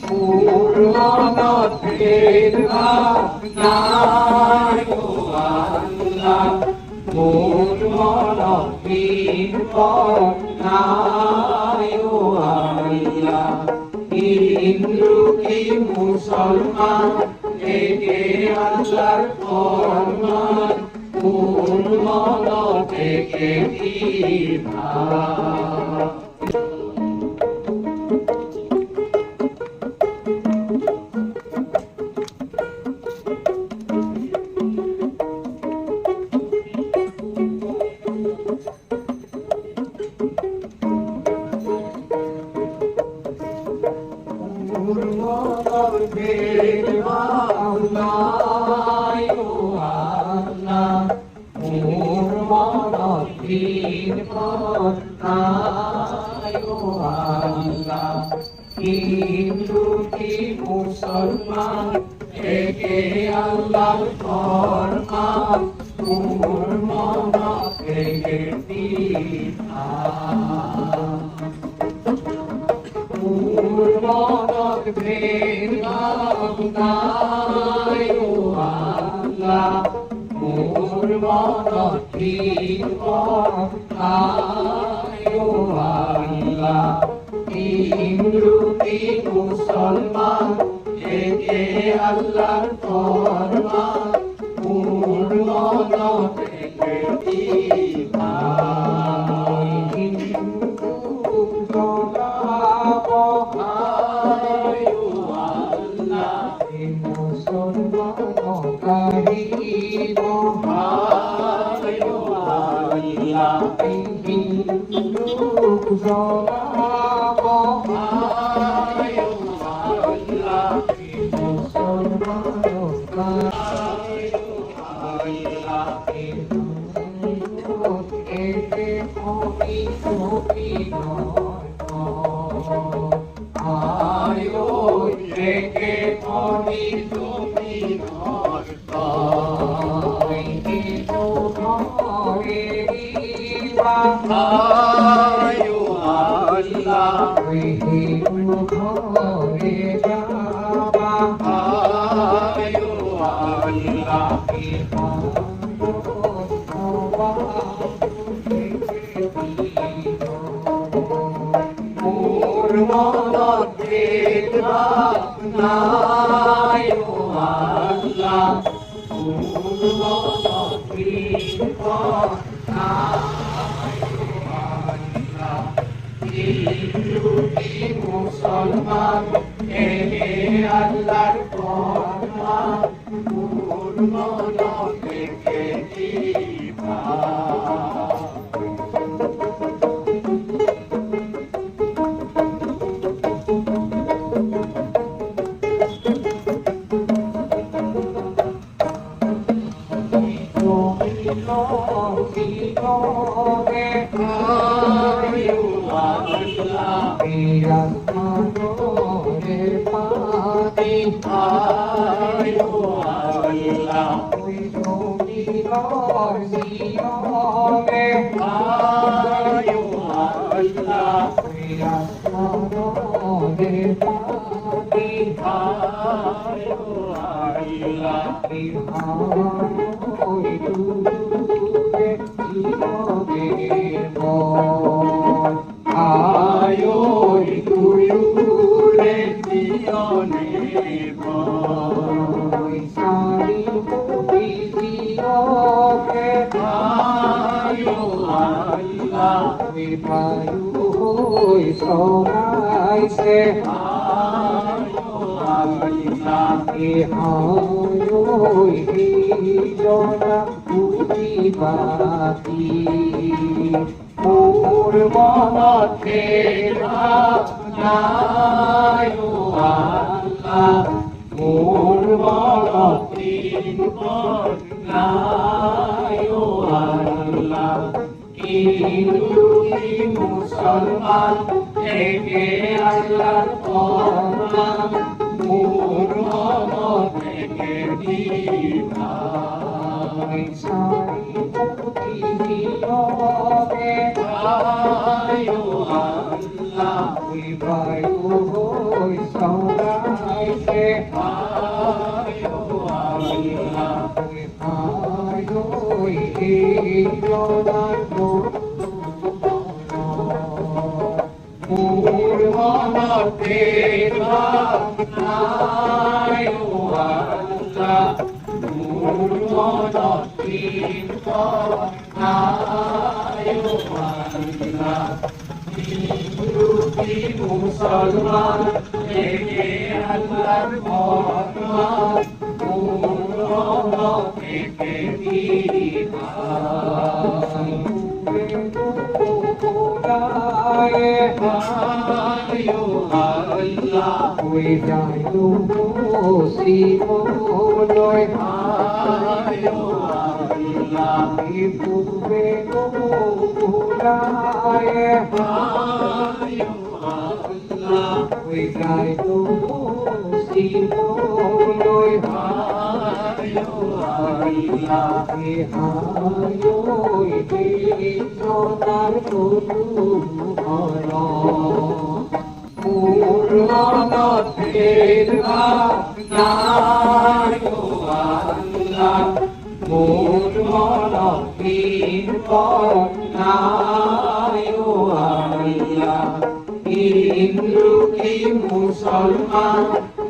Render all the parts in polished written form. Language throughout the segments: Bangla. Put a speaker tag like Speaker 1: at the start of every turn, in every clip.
Speaker 1: পূর্ণনত ভেদভাব নাই গো আল্লাহ, পূর্ণনত ভেদভাব নাই গো আল্লাহ। হিন্দু কি মুসলমান একে আল্লাহর ফরমান, পূর্ণনত থেকে বিভাগ। পূর্ণত ভেদভাব নাই গো আল্লাহ, পূর্ণত ভেদভাব নাই গো আল্লাহ। হিন্দু কি মুসলমান একে আল্লাহর ফরমান, পূর্ণত থেকে বিভাগ। পূর্ণত ভেদভাব নাই গো আল্লাহ, পূর্ণত ভেদভাব নাই গো আল্লাহ। হিন্দু কি মুসলমান একে আল্লাহর ফরমান, পূর্ণত থেকে বিভাগ। পূর্ণত ভেদভাব নাই গো আল্লাহ, পূর্ণত ভেদভাব নাই গো আল্লাহ। হিন্দু কি মুসলমান একে আল্লাহর ফরমান, পূর্ণত থেকে বিভাগ। পূর্ণত ভেদভাব নাই গো আল্লাহ, পূর্ণত ভেদভাব নাই গো আল্লাহ। হিন্দু কি মুসলমান একে আল্লাহর ফরমান, পূর্ণত থেকে বিভাগ। মুসলমান থেকে আল্লাহর ফরমান পুরনো থেকে বিধান আল্লাহ হয়ে যায় মুসিবতয় আল্লাহ পূর্বে we try to see Lord Hayo Sonar Guru Hara Purana Tera Nayo Allah Purana Tera Nayo Allah Hindu ki Musalman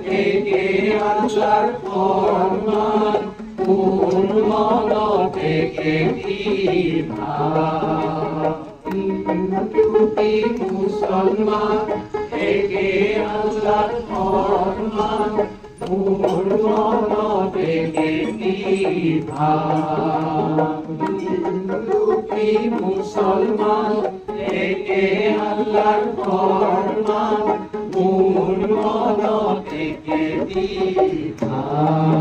Speaker 1: থেকে আল্লাহর ফরমান পূর্ণ থেকে বিধান হিন্দু কি মুসলমান থেকে আল্লাহর ফরমান পূর্ণ থেকে বিধান হিন্দু কি মুসলমান থেকে আল্লাহর ফরমান পূর্ণ থেকে বিধান